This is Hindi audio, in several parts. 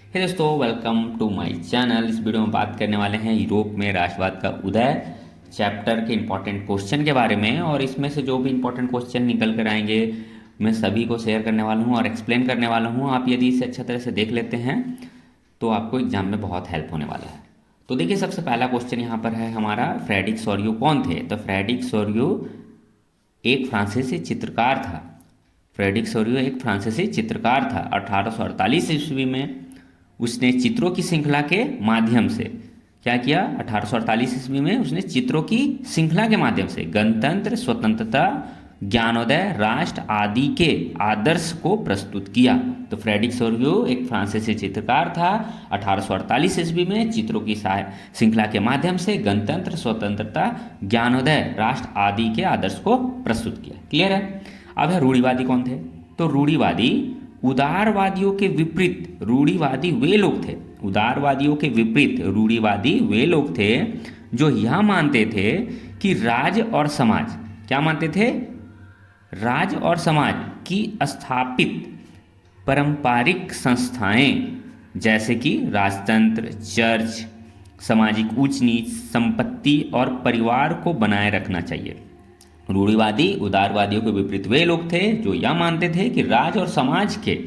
हे दोस्तों, वेलकम टू माय चैनल। इस वीडियो में बात करने वाले हैं यूरोप में राष्ट्रवाद का उदय चैप्टर के इंपॉर्टेंट क्वेश्चन के बारे में। और इसमें से जो भी इंपॉर्टेंट क्वेश्चन निकल कर आएंगे मैं सभी को शेयर करने वाला हूं और एक्सप्लेन करने वाला हूं। आप यदि इसे अच्छा तरह से देख लेते हैं तो आपको एग्जाम में बहुत हेल्प होने वाला है। तो देखिए, सबसे पहला क्वेश्चन यहाँ पर है हमारा, फ्रेडरिक सोरियो कौन थे? तो फ्रेडरिक सोरियो एक फ्रांसीसी चित्रकार था। फ्रेडरिक सोरियो एक फ्रांसीसी चित्रकार था। 1848 ईस्वी में उसने चित्रों की श्रृंखला के माध्यम से क्या किया? 1848 ईस्वी में उसने चित्रों की श्रृंखला के माध्यम से गणतंत्र, स्वतंत्रता, ज्ञानोदय, राष्ट्र आदि के आदर्श को प्रस्तुत किया। तो फ्रेडरिक सोरियो एक फ्रांसीसी चित्रकार था। 1848 ईस्वी में चित्रों की श्रृंखला के माध्यम से गणतंत्र, स्वतंत्रता, ज्ञानोदय, राष्ट्र आदि के आदर्श को प्रस्तुत किया। क्लियर है? अब है रूढ़िवादी कौन थे? तो रूढ़िवादी उदारवादियों के विपरीत रूढ़िवादी वे लोग थे। उदारवादियों के विपरीत रूढ़िवादी वे लोग थे जो यह मानते थे कि राज्य और समाज, क्या मानते थे? राज्य और समाज की स्थापित पारंपरिक संस्थाएं जैसे कि राजतंत्र, चर्च, सामाजिक ऊंच नीच, संपत्ति और परिवार को बनाए रखना चाहिए। रूढ़िवादी उदारवादियों के विपरीत वे लोग थे जो यह मानते थे कि राज्य और समाज के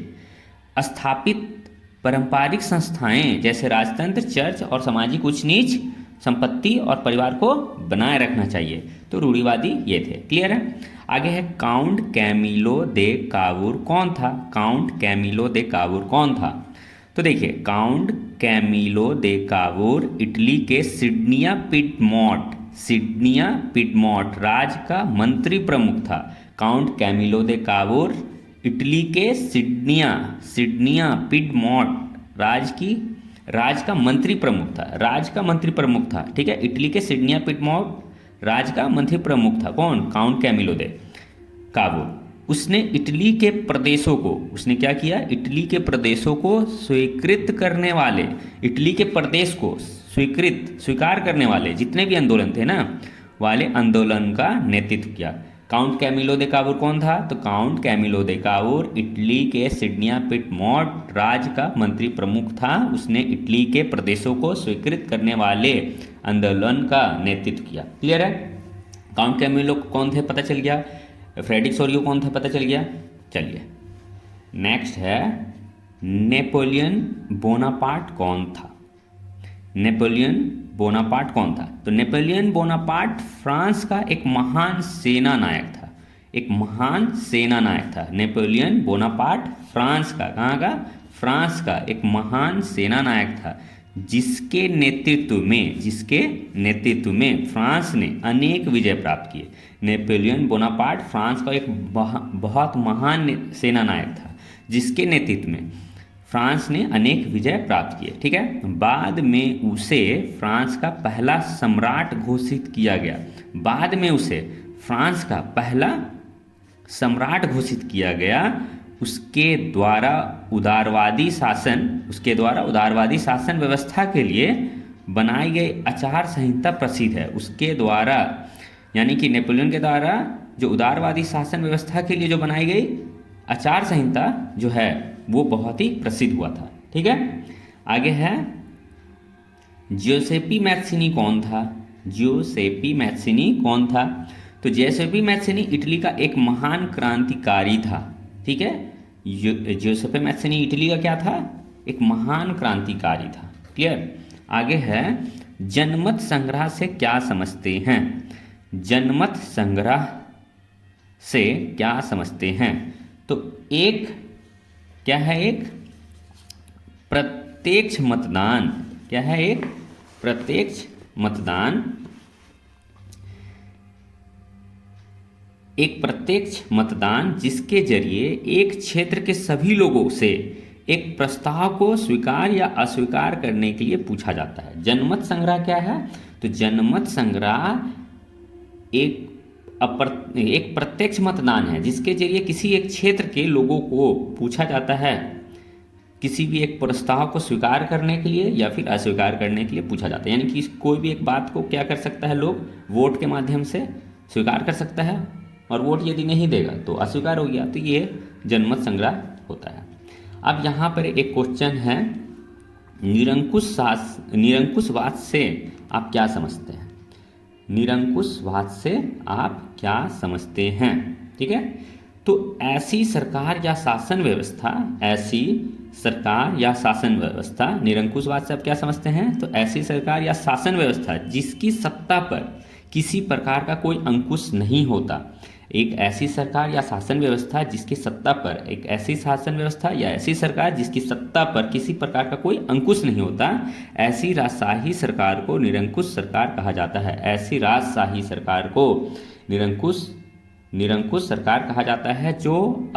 स्थापित पारंपरिक संस्थाएं जैसे राजतंत्र, चर्च और सामाजिक उच्च नीच, संपत्ति और परिवार को बनाए रखना चाहिए। तो रूढ़िवादी ये थे। क्लियर है? आगे है, काउंट कैमिलो दे कावूर कौन था? काउंट कैमिलो दे कावूर कौन था? तो देखिए, Count Camillo de Cavour Italy के सिडनिया पिडमोंट राज्य का मंत्री प्रमुख था। Count Camillo de Cavour Italy के सिडनिया पिडमोंट राज्य का मंत्री प्रमुख था। ठीक है, इटली के सिडनिया पिडमोंट राज्य का मंत्री प्रमुख था। कौन? Count Camillo de Cavour. उसने इटली के प्रदेशों को, उसने क्या किया? इटली के प्रदेशों को स्वीकृत करने वाले, इटली के प्रदेश को स्वीकार करने वाले जितने भी आंदोलन थे ना, वाले आंदोलन का नेतृत्व किया। काउंट कैमिलो दे कावूर कौन था? तो Count Camillo de Cavour Italy के सिडनिया पिडमोंट राज्य का मंत्री प्रमुख था। उसने इटली के प्रदेशों को स्वीकृत करने वाले आंदोलन का नेतृत्व किया। क्लियर है? काउंट कैमिलो कौन थे पता चल गया। फ्रेडरिक सोरियो कौन था पता चल गया। चलिए, नेक्स्ट है, नेपोलियन बोनापार्ट कौन था? नेपोलियन बोनापार्ट कौन था? तो नेपोलियन बोनापार्ट फ्रांस का एक महान सेना नायक था। नेपोलियन बोनापार्ट फ्रांस का, कहाँ का? फ्रांस का एक महान सेना नायक था जिसके नेतृत्व में फ्रांस ने अनेक विजय प्राप्त किए। नेपोलियन बोनापार्ट फ्रांस का एक बहुत महान सेना नायक था जिसके नेतृत्व में फ्रांस ने अनेक विजय प्राप्त किए। ठीक है, बाद में उसे फ्रांस का पहला सम्राट घोषित किया गया। बाद में उसे फ्रांस का पहला सम्राट घोषित किया गया। उसके द्वारा उदारवादी शासन व्यवस्था के लिए बनाई गई आचार संहिता प्रसिद्ध है। उसके द्वारा, यानी कि नेपोलियन के द्वारा जो उदारवादी शासन व्यवस्था के लिए जो बनाई गई आचार संहिता जो है वो बहुत ही प्रसिद्ध हुआ था। ठीक है, आगे है, जियोसेपी मैत्सिनी कौन था? तो जियोसेपी मैत्सिनी इटली का एक महान क्रांतिकारी था। ठीक है, जियोसेपी मैत्सिनी इटली का क्या था? एक महान क्रांतिकारी था। क्लियर? आगे है, जनमत संग्रह से क्या समझते हैं? जनमत संग्रह से क्या समझते हैं? तो एक क्या है? एक प्रत्यक्ष मतदान। क्या है? एक प्रत्यक्ष मतदान। एक प्रत्यक्ष मतदान जिसके जरिए एक क्षेत्र के सभी लोगों से एक प्रस्ताव को स्वीकार या अस्वीकार करने के लिए पूछा जाता है। जनमत संग्रह क्या है? तो जनमत संग्रह एक प्रत्यक्ष मतदान है जिसके जरिए किसी एक क्षेत्र के लोगों को पूछा जाता है, किसी भी एक प्रस्ताव को स्वीकार करने के लिए या फिर अस्वीकार करने के लिए पूछा जाता है। यानी कि कोई भी एक बात को क्या कर सकता है, लोग वोट के माध्यम से स्वीकार कर सकता है और वोट यदि नहीं देगा तो अस्वीकार हो गया। तो ये जनमत संग्रह होता है। अब यहाँ पर एक क्वेश्चन है निरंकुशवाद से आप क्या समझते हैं? निरंकुशवाद से आप क्या समझते हैं? ठीक है, तो ऐसी सरकार या शासन व्यवस्था, निरंकुशवाद से आप क्या समझते हैं? तो ऐसी सरकार या शासन व्यवस्था जिसकी सत्ता पर किसी प्रकार का कोई अंकुश नहीं होता। एक ऐसी सरकार या शासन व्यवस्था जिसकी सत्ता पर एक ऐसी शासन व्यवस्था या ऐसी सरकार जिसकी सत्ता पर किसी प्रकार का कोई अंकुश नहीं होता, ऐसी राजशाही सरकार को निरंकुश सरकार कहा जाता है। ऐसी राजशाही सरकार को निरंकुश सरकार कहा जाता है जो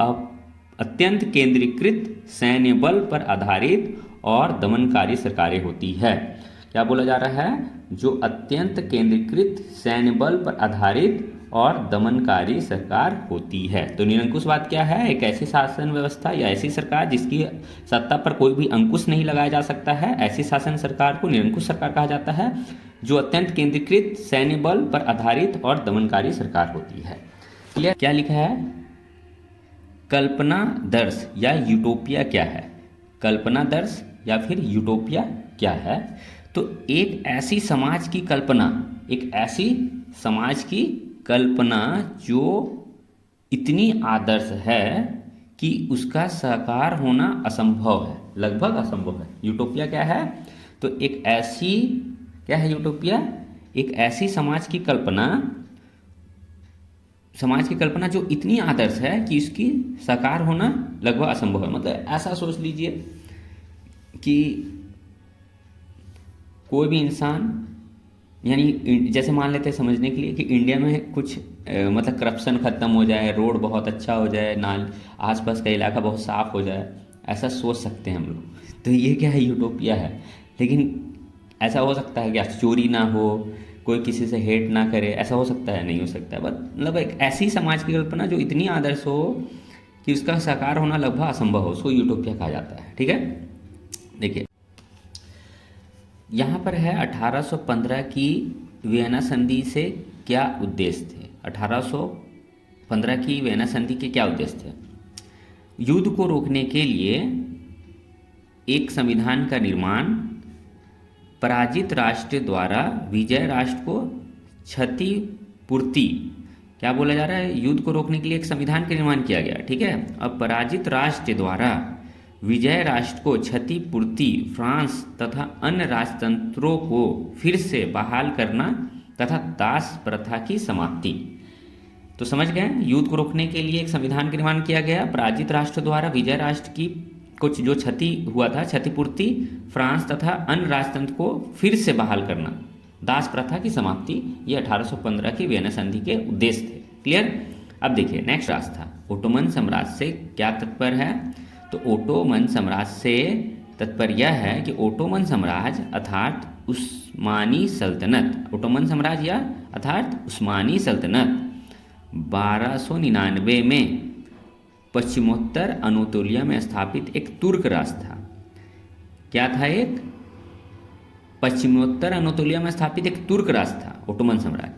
अत्यंत केंद्रीकृत सैन्य बल पर आधारित और दमनकारी सरकारें होती है। क्या बोला जा रहा है? जो अत्यंत केंद्रीकृत सैन्य बल पर आधारित और दमनकारी सरकार होती है। तो निरंकुशवाद क्या है? एक ऐसी शासन व्यवस्था या ऐसी सरकार जिसकी सत्ता पर कोई भी अंकुश नहीं लगाया जा सकता है। ऐसी शासन सरकार को निरंकुश सरकार कहा जाता है जो अत्यंत केंद्रीकृत सैन्य बल पर आधारित और दमनकारी सरकार होती है। क्लियर? क्या लिखा है? कल्पनादर्श या यूटोपिया क्या है? कल्पनादर्श या फिर यूटोपिया क्या है? तो एक ऐसी समाज की कल्पना जो इतनी आदर्श है कि उसका साकार होना असंभव है, लगभग असंभव है। यूटोपिया क्या है? तो एक ऐसी, क्या है यूटोपिया? एक ऐसी समाज की कल्पना जो इतनी आदर्श है कि उसकी साकार होना लगभग असंभव है। मतलब ऐसा सोच लीजिए कि कोई भी इंसान, यानी जैसे मान लेते हैं समझने के लिए कि इंडिया में कुछ मतलब करप्शन ख़त्म हो जाए, रोड बहुत अच्छा हो जाए, आसपास का इलाका बहुत साफ हो जाए, ऐसा सोच सकते हैं हम लोग। तो ये क्या है? यूटोपिया है। लेकिन ऐसा हो सकता है क्या? चोरी ना हो, कोई किसी से हेट ना करे, ऐसा हो सकता है? नहीं हो सकता है। मतलब एक ऐसी समाज की कल्पना जो इतनी आदर्श हो कि उसका साकार होना लगभग असंभव हो, उसको यूटोपिया कहा जाता है। ठीक है, देखिए यहाँ पर है 1815 की वियना संधि से क्या उद्देश्य थे? 1815 की वियना संधि के क्या उद्देश्य थे? युद्ध को रोकने के लिए एक संविधान का निर्माण, पराजित राष्ट्र द्वारा विजय राष्ट्र को क्षतिपूर्ति। क्या बोला जा रहा है? युद्ध को रोकने के लिए एक संविधान का निर्माण किया गया। ठीक है, अब पराजित राष्ट्र द्वारा विजय राष्ट्र को क्षतिपूर्ति, फ्रांस तथा अन्य राजतंत्रों को फिर से बहाल करना तथा दास प्रथा की समाप्ति। तो समझ गए, युद्ध को रोकने के लिए एक संविधान का निर्माण किया गया, पराजित राष्ट्र द्वारा विजय राष्ट्र की कुछ जो क्षति हुआ था, क्षतिपूर्ति, फ्रांस तथा अन्य राजतंत्र को फिर से बहाल करना, दास प्रथा की समाप्ति। ये 1815 की वियना संधि के उद्देश्य थे। क्लियर? अब देखिए नेक्स्ट रास्ता, ओटोमन साम्राज्य से क्या तात्पर्य है? तो ओटोमन साम्राज्य से तात्पर्य यह है कि ओटोमन साम्राज्य अर्थात उस्मानी सल्तनत, ओटोमन साम्राज्य या अर्थात उस्मानी सल्तनत 1299 में पश्चिमोत्तर अनातोलिया में स्थापित एक तुर्क राष्ट्र था। क्या था? एक पश्चिमोत्तर अनातोलिया में स्थापित एक तुर्क राष्ट्र था ओटोमन साम्राज्य।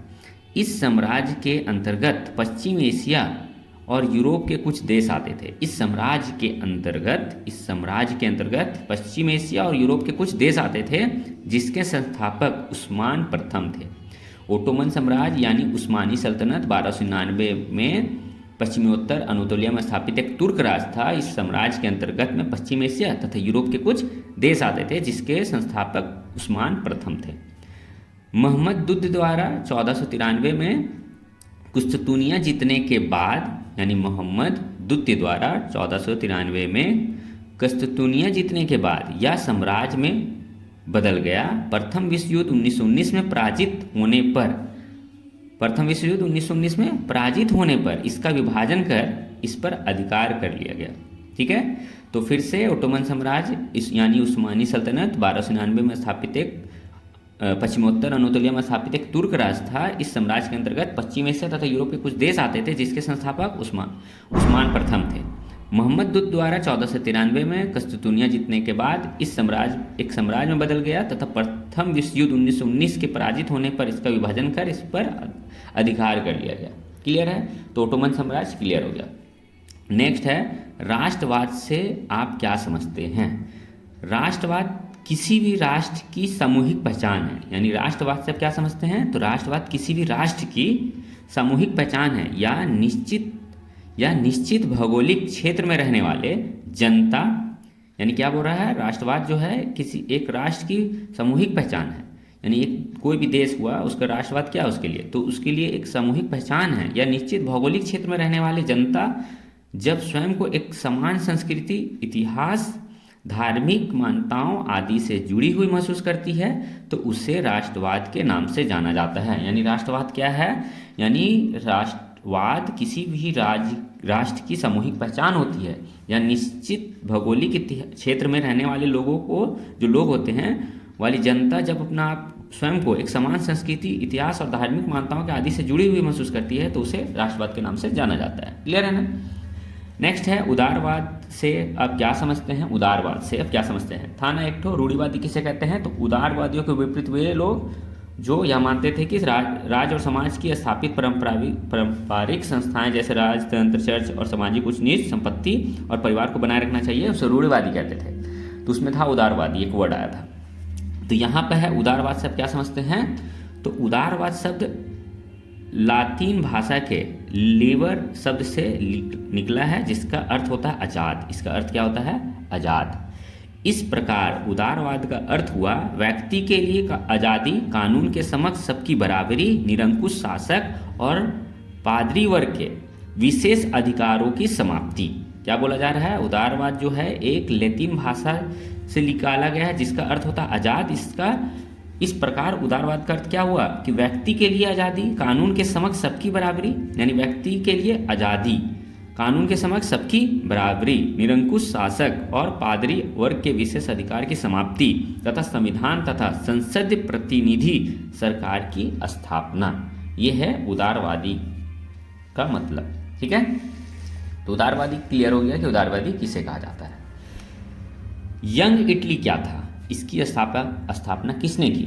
इस साम्राज्य के अंतर्गत पश्चिम एशिया और यूरोप के कुछ देश आते थे। इस साम्राज्य के अंतर्गत पश्चिम एशिया और यूरोप के कुछ देश आते थे जिसके संस्थापक उस्मान प्रथम थे। ओटोमन साम्राज्य यानी उस्मानी सल्तनत 1299 में पश्चिमोत्तर अनातोलिया में स्थापित एक तुर्क राष्ट्र था। इस साम्राज्य के अंतर्गत में पश्चिम एशिया तथा यूरोप के कुछ देश आते थे जिसके संस्थापक उस्मान प्रथम थे। मोहम्मद दुद्द द्वारा 1493 में कुस्तुनिया जीतने के बाद, यानी मोहम्मद दुद्द द्वारा 1493 में कुस्तुनिया जीतने के बाद यह साम्राज्य में बदल गया। प्रथम विश्व युद्ध 1919 में पराजित होने पर इसका विभाजन कर इस पर अधिकार कर लिया गया। ठीक है, तो फिर से ओटोमन साम्राज्य यानी उस्मानी सल्तनत 1299 में स्थापित एक पश्चिमोत्तर अनातोलिया में स्थापित एक तुर्क राष्ट्र था। इस साम्राज्य के अंतर्गत पश्चिम एशिया तथा यूरोप के कुछ देश आते थे जिसके संस्थापक उस्मान प्रथम थे। मोहम्मद दुद्द द्वारा 1493 में कुस्तुनिया जीतने के बाद इस साम्राज्य में बदल गया तथा प्रथम विश्व युद्ध 1919 के पराजित होने पर इसका विभाजन कर इस पर अधिकार कर लिया गया। क्लियर है? तो ओटोमन साम्राज्य क्लियर हो गया। नेक्स्ट है राष्ट्रवाद से आप क्या समझते हैं? राष्ट्रवाद किसी भी राष्ट्र की सामूहिक पहचान है। यानी राष्ट्रवाद से आप क्या समझते हैं? तो राष्ट्रवाद किसी भी राष्ट्र की सामूहिक पहचान है या निश्चित भौगोलिक क्षेत्र में रहने वाले जनता। यानी क्या बोल रहा है? राष्ट्रवाद जो है किसी एक राष्ट्र की सामूहिक पहचान है। यानी एक कोई भी देश हुआ, उसका राष्ट्रवाद क्या है उसके लिए? तो उसके लिए एक सामूहिक पहचान है या निश्चित भौगोलिक क्षेत्र में रहने वाले जनता जब स्वयं को एक समान संस्कृति, इतिहास, धार्मिक मान्यताओं आदि से जुड़ी हुई महसूस करती है तो उसे राष्ट्रवाद के नाम से जाना जाता है। यानी राष्ट्रवाद क्या है? यानी राष्ट्रवाद किसी भी राष्ट्र की सामूहिक पहचान होती है या निश्चित भौगोलिक क्षेत्र में रहने वाले लोगों को, जो लोग होते हैं वाली जनता, जब अपना आप स्वयं को एक समान संस्कृति, इतिहास और धार्मिक मान्यताओं के आदि से जुड़ी हुई महसूस करती है तो उसे राष्ट्रवाद के नाम से जाना जाता है। क्लियर है ना? नेक्स्ट है उदारवाद से आप क्या समझते हैं? उदारवाद से आप क्या समझते हैं? था ना एक ठो रूढ़िवादी किसे कहते हैं? तो उदारवादियों के विपरीत वे लोग जो यह मानते थे कि राज और समाज की स्थापित पारंपरिक संस्थाएं जैसे राजतंत्र, चर्च और सामाजिक उच्च नीच, संपत्ति और परिवार को बनाए रखना चाहिए, उसे रूढ़िवादी कहते थे। तो उसमें था उदारवादी, एक वर्ड आया था। तो यहाँ पर है उदारवाद से आप क्या समझते हैं? तो उदारवाद शब्द लातीन भाषा के लिबर शब्द से निकला है जिसका अर्थ होता है आज़ाद। इसका अर्थ क्या होता है? आज़ाद। इस प्रकार उदारवाद का अर्थ हुआ व्यक्ति के लिए आज़ादी, कानून के समक्ष सबकी बराबरी, निरंकुश शासक और पादरी वर्ग के विशेष अधिकारों की समाप्ति। क्या बोला जा रहा है? उदारवाद जो है एक लैटिन भाषा से निकाला गया है जिसका अर्थ होता है आज़ाद। इस प्रकार उदारवाद का अर्थ क्या हुआ कि व्यक्ति के लिए आज़ादी, कानून के समक्ष सबकी बराबरी, यानी व्यक्ति के लिए आज़ादी, कानून के समक्ष सबकी बराबरी, निरंकुश शासक और पादरी वर्ग के विशेष अधिकार की समाप्ति तथा संविधान तथा संसद प्रतिनिधि सरकार की स्थापना। ये है उदारवादी का मतलब। ठीक है, तो उदारवादी क्लियर हो गया कि उदारवादी किसे कहा जाता है। यंग इटली क्या था? इसकी स्थापना किसने की?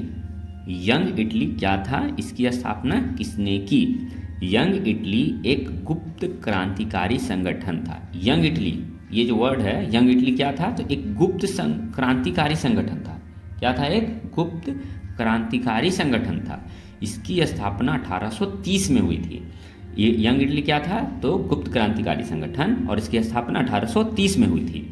यंग इटली क्या था? इसकी स्थापना किसने की? यंग इटली एक गुप्त क्रांतिकारी संगठन था। यंग इटली, ये जो वर्ड है यंग इटली क्या था? तो एक गुप्त क्रांतिकारी संगठन था। क्या था? एक गुप्त क्रांतिकारी संगठन था। इसकी स्थापना 1830 में हुई थी। ये यंग इटली क्या था? तो गुप्त क्रांतिकारी संगठन, और इसकी स्थापना 1830 में हुई थी।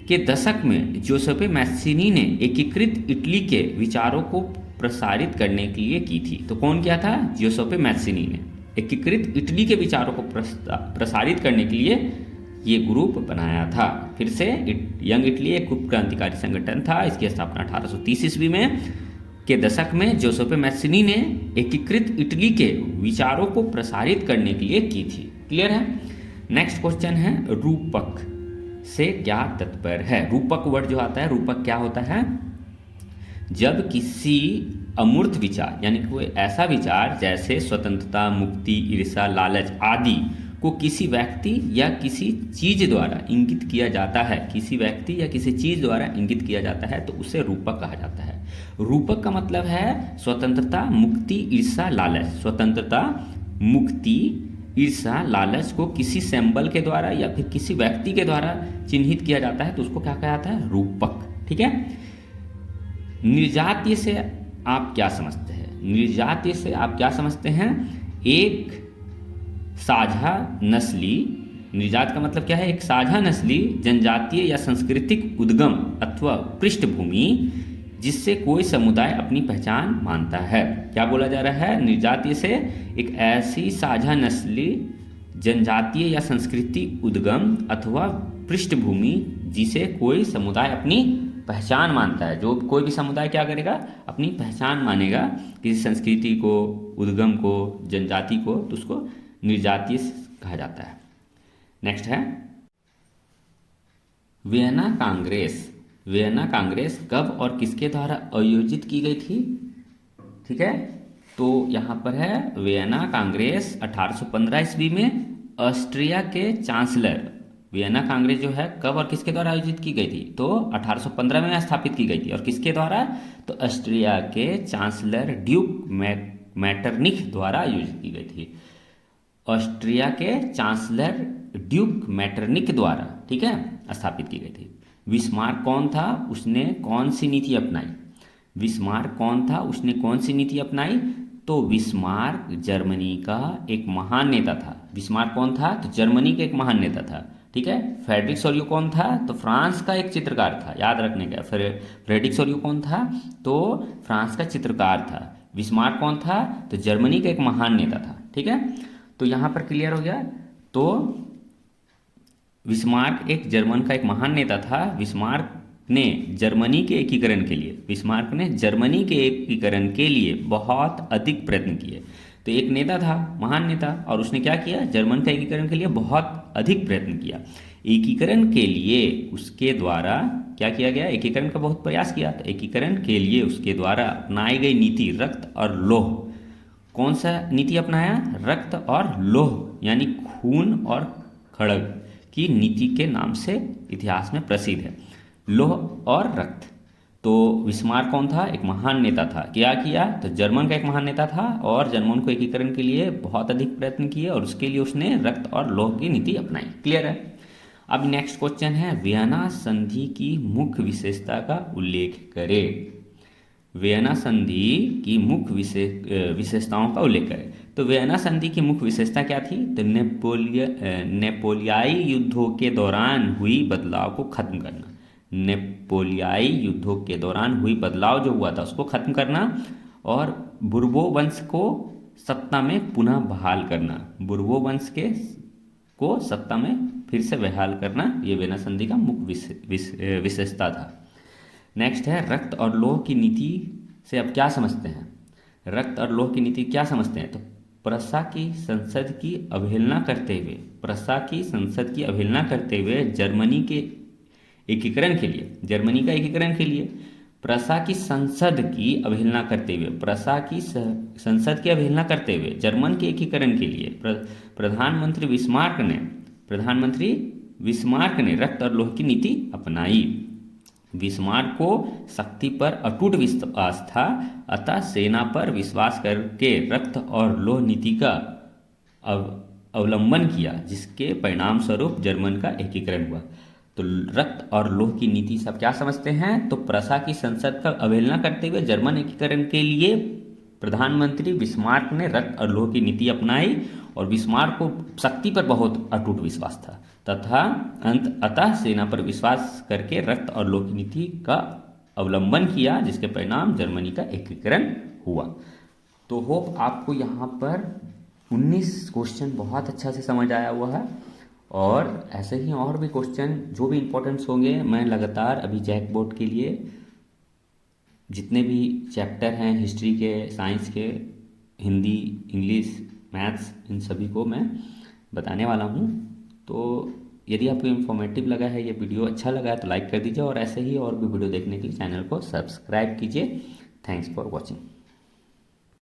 के दशक में जोसेफे मैस्सिनी ने एकीकृत इटली के विचारों को प्रसारित करने के लिए की थी। तो कौन किया था? जोसेफे मैस्सिनी ने एकीकृत इटली के विचारों को प्रसारित करने के लिए ये ग्रुप बनाया था। फिर से यंग इटली एक गुप्त क्रांतिकारी संगठन था। इसकी स्थापना 1830 ईस्वी में के दशक में जोसेफे मैस्सिनी ने एकीकृत इटली के विचारों को प्रसारित करने के लिए की थी। क्लियर है? नेक्स्ट क्वेश्चन है रूपक से क्या तात्पर्य है? रूपक वर्ड जो आता है, रूपक क्या होता है? जब किसी अमूर्त विचार, यानी कोई ऐसा विचार जैसे स्वतंत्रता, मुक्ति, ईर्ष्या, लालच आदि को किसी व्यक्ति या किसी चीज द्वारा इंगित किया जाता है, किसी व्यक्ति या किसी चीज द्वारा इंगित किया जाता है तो उसे रूपक कहा जाता है। रूपक का मतलब है स्वतंत्रता, मुक्ति, ईर्ष्या, लालच। स्वतंत्रता, मुक्ति, ईर्ष्या, लालच को किसी सिंबल के द्वारा या फिर किसी व्यक्ति के द्वारा चिन्हित किया जाता है तो उसको क्या कहा जाता है? रूपक। ठीक है। निर्जातीय से आप क्या समझते हैं? निर्जातीय से आप क्या समझते हैं? एक साझा नस्ली, निर्जात का मतलब क्या है? एक साझा नस्ली, जनजातीय या सांस्कृतिक उद्गम अथवा पृष्ठभूमि जिससे कोई समुदाय अपनी पहचान मानता है। क्या बोला जा रहा है? निर्जातीय से एक ऐसी साझा नस्ली, जनजातीय या सांस्कृतिक उद्गम अथवा पृष्ठभूमि जिसे कोई समुदाय अपनी पहचान मानता है। जो कोई भी समुदाय क्या करेगा? अपनी पहचान मानेगा किसी संस्कृति को, उद्गम को, जनजाति को, तो उसको निर्जातीय कहा जाता है। नेक्स्ट है वियना कांग्रेस। वियना कांग्रेस कब और किसके द्वारा आयोजित की गई थी? ठीक है, तो यहाँ पर है वियना कांग्रेस 1815 ईस्वी में ऑस्ट्रिया के चांसलर। वियना कांग्रेस जो है कब और किसके द्वारा आयोजित की गई थी? तो 1815 में स्थापित की गई थी। और किसके द्वारा? तो ऑस्ट्रिया के चांसलर ड्यूक मैटरनिख द्वारा आयोजित की गई थी। ऑस्ट्रिया के चांसलर ड्यूक मैटरनिख द्वारा, ठीक है, स्थापित की गई थी। बिस्मार्क कौन था, उसने कौन सी नीति अपनाई? बिस्मार्क कौन था, उसने कौन सी नीति अपनाई? तो बिस्मार्क जर्मनी का एक महान नेता था। बिस्मार्क कौन था? तो जर्मनी का एक महान नेता था। ठीक है। फ्रेडरिक सोरियो कौन था? तो फ्रांस का एक चित्रकार था। याद रखने का, फ्रेडरिक सोरियो कौन था? तो फ्रांस का चित्रकार था। बिस्मार्क कौन था? तो जर्मनी का एक महान नेता था। ठीक है, तो यहाँ पर क्लियर हो गया। तो बिस्मार्क एक जर्मन का एक महान नेता था। बिस्मार्क ने जर्मनी के एकीकरण के लिए, बिस्मार्क ने जर्मनी के एकीकरण के लिए बहुत अधिक प्रयत्न किए। तो एक नेता था, महान नेता, और उसने क्या किया? जर्मन का एकीकरण के लिए बहुत अधिक प्रयत्न किया। एकीकरण के लिए उसके द्वारा क्या किया गया? एकीकरण का बहुत प्रयास किया। तो एकीकरण के लिए उसके द्वारा अपनाई गई नीति रक्त और लौह। कौन सा नीति अपनाया? रक्त और लौह, यानी खून और खड़ग की नीति के नाम से इतिहास में प्रसिद्ध है, लौह और रक्त। तो बिस्मार्क कौन था? एक महान नेता था। क्या किया? तो जर्मन का एक महान नेता था और जर्मन को एकीकरण के लिए बहुत अधिक प्रयत्न किए और उसके लिए उसने रक्त और लौह की नीति अपनाई। क्लियर है। अब नेक्स्ट क्वेश्चन है, वियना संधि की मुख्य विशेषता का उल्लेख करें। वियना संधि की मुख्य विशेषताओं का उल्लेख करें। तो वियना संधि की मुख्य विशेषता क्या थी? तो नेपोलियाई युद्धों के दौरान हुई बदलाव को खत्म करना। नेपोलियाई युद्धों के दौरान हुई बदलाव जो हुआ था उसको खत्म करना और बुर्बो वंश को सत्ता में पुनः बहाल करना। बुर्बो वंश को सत्ता में फिर से बहाल करना, ये वियना संधि का मुख्य विशेषता था। नेक्स्ट है, रक्त और लौह की नीति से अब क्या समझते हैं? रक्त और लौह की नीति क्या समझते हैं? तो प्रशा की संसद की अवहेलना करते हुए, प्रशा की संसद की अवहेलना करते हुए जर्मनी के एकीकरण के लिए, जर्मनी का एकीकरण के लिए प्रशा की संसद की अवहेलना करते हुए, प्रशा की संसद की अवहेलना करते हुए जर्मन के एकीकरण के लिए प्रधानमंत्री बिस्मार्क ने रक्त और लौह की नीति अपनाई। बिस्मार्क को शक्ति पर अटूट विश्वास था, अतः सेना पर विश्वास करके रक्त और लौह नीति का अवलंबन किया, जिसके परिणाम स्वरूप जर्मन का एकीकरण हुआ। तो रक्त और लौह की नीति सब क्या समझते हैं? तो प्रशा की संसद का अवहेलना करते हुए जर्मन एकीकरण के लिए प्रधानमंत्री बिस्मार्क ने रक्त और लौह की नीति अपनाई और बिस्मार्क को शक्ति पर बहुत अटूट विश्वास था तथा अतः सेना पर विश्वास करके रक्त और लौह की नीति का अवलंबन किया, जिसके परिणाम जर्मनी का एकीकरण हुआ। तो होप आपको यहाँ पर 19 क्वेश्चन बहुत अच्छा से समझ आया हुआ है और ऐसे ही और भी क्वेश्चन जो भी इम्पोर्टेंट्स होंगे मैं लगातार अभी जैक बोर्ड के लिए जितने भी चैप्टर हैं हिस्ट्री के, साइंस के, हिंदी, इंग्लिश, मैथ्स, इन सभी को मैं बताने वाला हूँ। तो यदि आपको इन्फॉर्मेटिव लगा है, ये वीडियो अच्छा लगा है तो लाइक कर दीजिए और ऐसे ही और भी वीडियो देखने के लिए चैनल को सब्सक्राइब कीजिए। Thanks for watching.